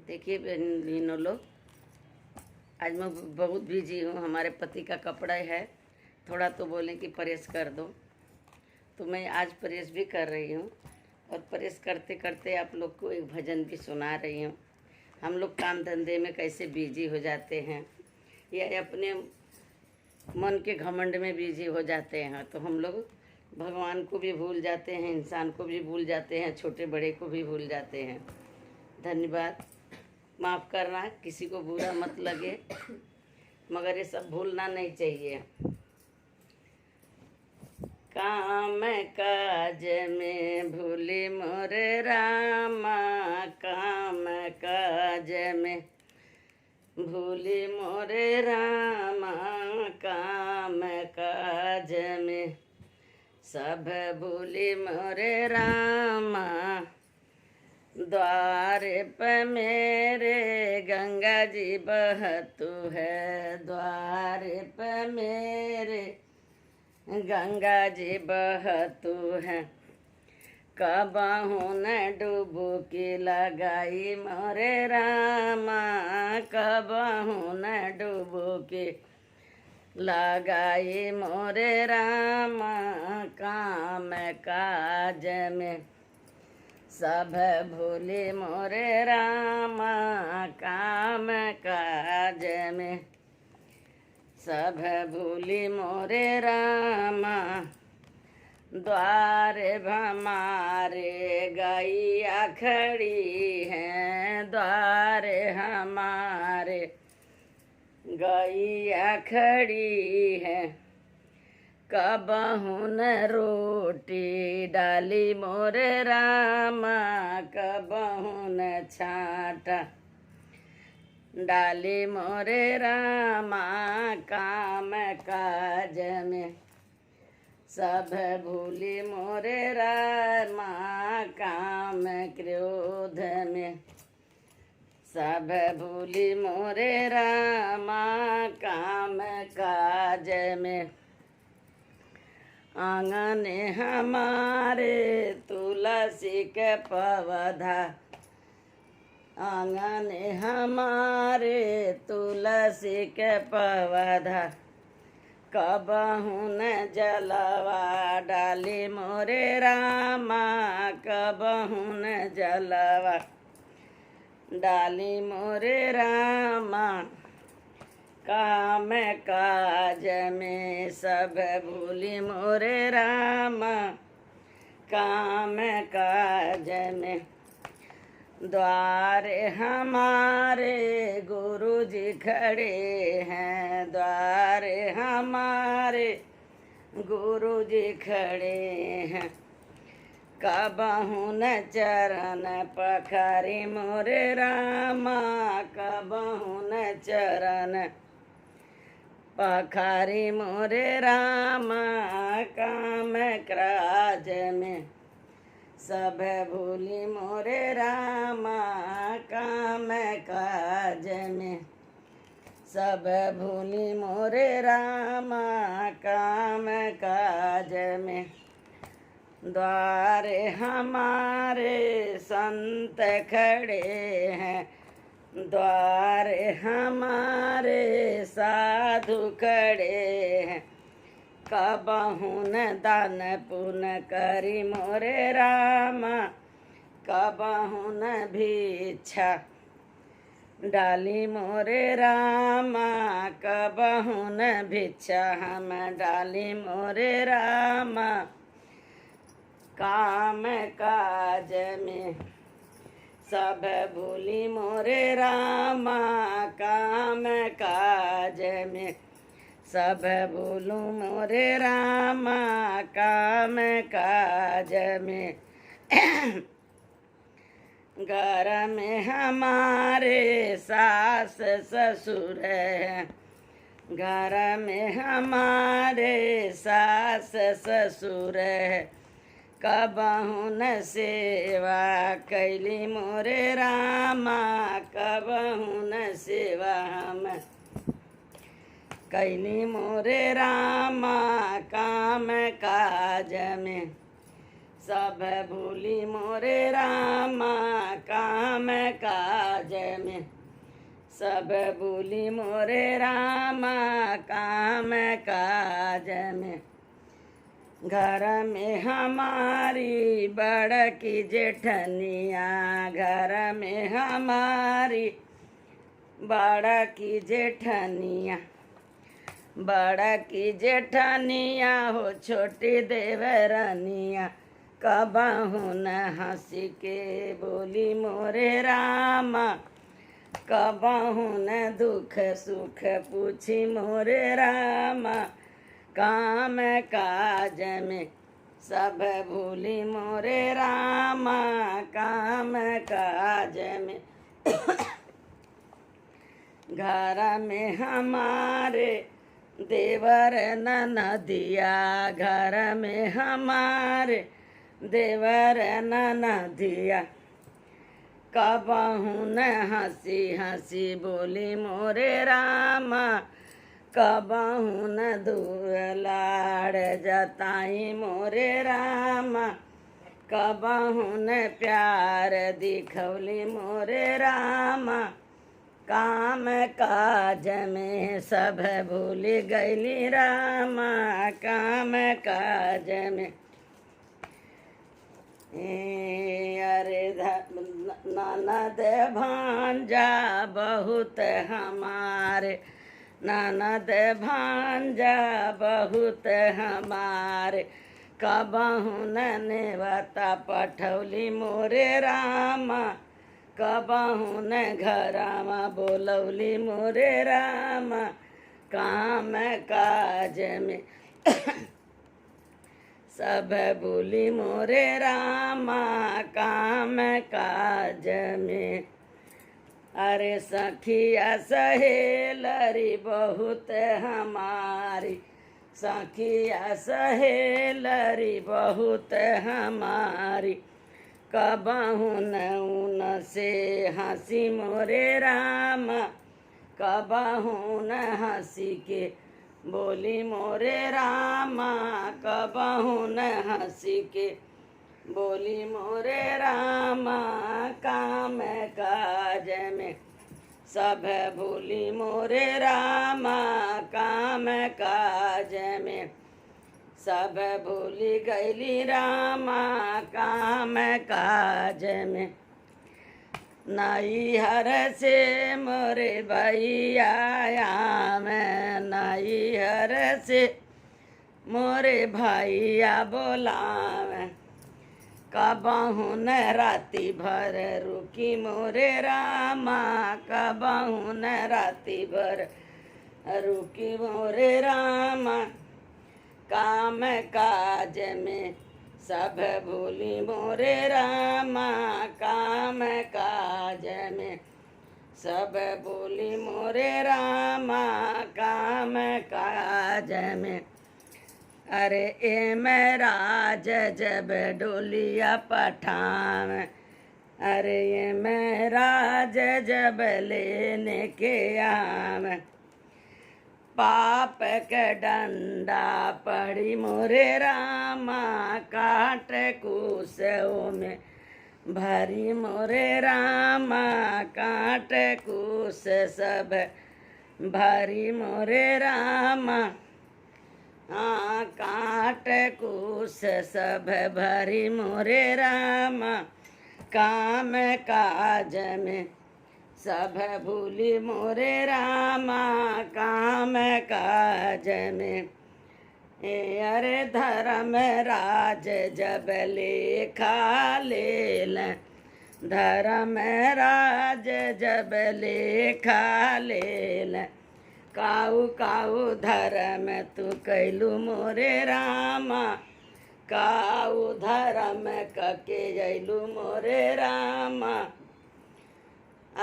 देखिए बहनों लोग, आज मैं बहुत बिजी हूँ। हमारे पति का कपड़ा है, थोड़ा तो बोलें कि प्रेस कर दो, तो मैं आज प्रेस भी कर रही हूँ। और प्रेस करते करते आप लोग को एक भजन भी सुना रही हूँ। हम लोग काम धंधे में कैसे बिजी हो जाते हैं या अपने मन के घमंड में बिजी हो जाते हैं, तो हम लोग भगवान को भी भूल जाते हैं, इंसान को भी भूल जाते हैं, छोटे बड़े को भी भूल जाते हैं। धन्यवाद, माफ़ करना, किसी को बुरा मत लगे, मगर ये सब भूलना नहीं चाहिए। काम काज में भूली मोरे रामा, काम काज में भूली मोरे रामा, काम काज में सब भूली मोरे रामा। द्वार पे मेरे गंगा जी बहतू है, द्वार पे मेरे गंगा जी बहतू है। कबहू न डुबकी लगाई मोरे रामा, कबहू न डुबकी लगाई मोरे रामा। काम काज में सब भूली मोरे रामा, काम काज में सब भूली मोरे रामा। द्वार हमारे गैया खड़ी हैं, द्वार हमारे गैया खड़ी है। कबहू न रोटी डाली मोरे रामा, कबहू न छाटा डाली मोरे रामा। काम काज में सब भूली मोरे रामा, काम क्रोध में सब भूली मोरे रामा। काम काज में आंगन हमारे तुलसी के पौधा, आंगन हमारे तुलसी के पौधा। कबहू न जलवा डाली मोरे रामा, कबहू न जलवा डाली मोरे रामा। काम काज में सब भूली मोरे रामा, काम काज में द्वार हमारे गुरु जी खड़े हैं, द्वार हमारे गुरु जी खड़े हैं। कबहू न चरण पखारी मोरे रामा, कबहू न चरण पखारी मोरे रामा। काम काज में सब भूली मोरे रामा, काम काज में सब भूली मोरे रामा, काम काज में। द्वार हमारे संत खड़े हैं, द्वार हमारे साधु खड़े हैं। कबहू न दान पुण्य करी मोरे रामा, कबहू न भिक्षा डाली मोरे रामा, कबहू न भिक्षा हम डाली मोरे रामा। काम काज में सब भूली मोरे रामा, काम काज में सब भूलू मोरे रामा, काम काज में। घर में हमारे सास ससुर हैं, घर में हमारे सास ससुर है। कबहू न सेवा कैली मोरे रामा, कबहू न सेवा हम कैली मोरे रामा। काम काज में सब भूली मोरे रामा काम काज में। सब भूली मोरे रामा काम काज में। घर में हमारी बड़की जेठनिया, घर में हमारी बड़की जेठनिया, बड़की जेठनिया हो छोटी देवरनिया, कबहू न हंसी के बोली मोरे रामा, कबहू न दुख सुख पूछी मोरे रामा, काम काज में। सब भूली मोरे रामा काम काज में। घर में हमारे देवर ननदिया, घर में हमारे देवर ननदिया, कबहू न हंसी हंसी बोली मोरे रामा, कबहू न दूर लाड़ जताई मोरे रामा, कबहू न प्यार दिखौली मोरे रामा, काम काज में। सब भूल गईली रामा काम काज में। अरे ननद भांजा बहुत हमारे, ननद भांजा बहुत हमारे, कबहू न नेवता पठौली मोरे रामा, कबहू न घरमा बोलौली मोरे रामा, काम काज में। सब बोली मोरे रामा काम काज में। अरे सखिया सहेलरी बहुत हमारी, सखिया सहेलरी बहुत हमारी, कबहू न उन से हंसी मोरे रामा, कबहू न हंसी के बोली मोरे रामा, कबहू न हंसी के बोली मोरे रामा, काम काज में। सब भूली मोरे रामा काम काज में। सब भूली गईली रामा काम काज में। नैहर से मोरे भैया मैं, नैहर से मोरे भैया बोलावे, कबहू न राती भर रुकी मोरे रामा, कबहू न राती भर रुकी मोरे रामा, काम काज में। सब भूली मोरे रामा काम काज में। सब भूली मोरे रामा काम काज में। अरे ए मैं राज जब डोलिया पठान, अरे ये मैं राज जब लेने के आम, पाप के डंडा पड़ी मोरे रामा, काट कुसों में भरी मोरे रामा, काट कुस सब भरी मोरे रामा, हाँ काट कुस सब भरी मोरे रामा, काम काज में। सब भूली मोरे रामा काम काज में। अरे धर्म राज जब लेखा लेल, धर्म राज जब लेखा लेल, काऊ काऊ धर्म तू कैलू मोरे रामा, काऊ धर्म कके जैलू मोरे रामा।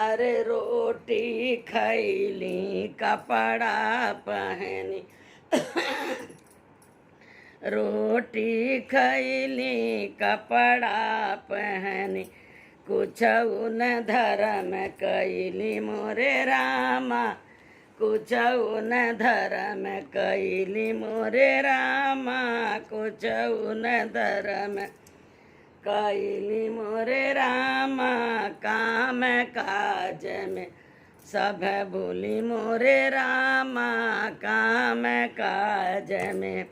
अरे रोटी खैली कपड़ा पहनी, रोटी खैली कपड़ा पहनी, कुछ उन धर्म कैली मोरे रामा, कुछ उन धर्म कैली मोरे रामा, कुछ उन धर्म कैली मोरे रामा काम काज में सब भूली मोरे रामा काम काज में।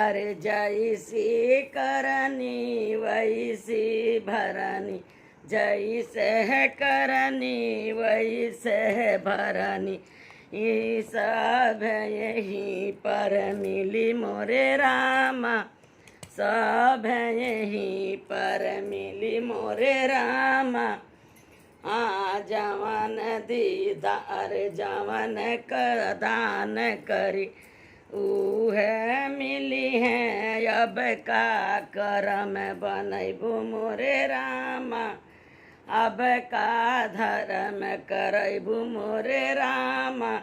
अरे जैसी करनी वैसी भरनी जैसे करनी वैसे भरनी ये सब यहीं पर मिली मोरे रामा सब यहीं पर मिली मोरे रामा। हाँ जवन दीदार जवन कर दान करी उहे मिली है अब का करम बनैबू मोरे रामा अब का धर्म करैबू मोरे रामा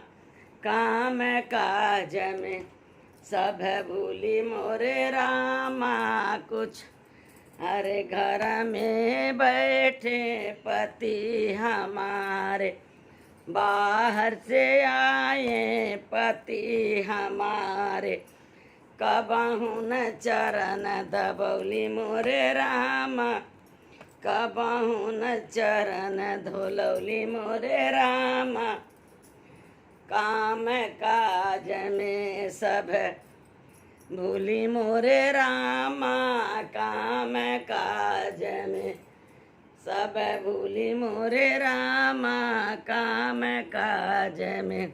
काम काज में सब भूली मोरे रामा कुछ। अरे घर में बैठे पति हमारे बाहर से आए पति हमारे कबहू न चरण दबौली मोरे रामा कबहू न चरण धोलौली मोरे रामा काम काज में सब भूली मोरे रामा काम काज में सब भूली मोरे रामा काम काज में।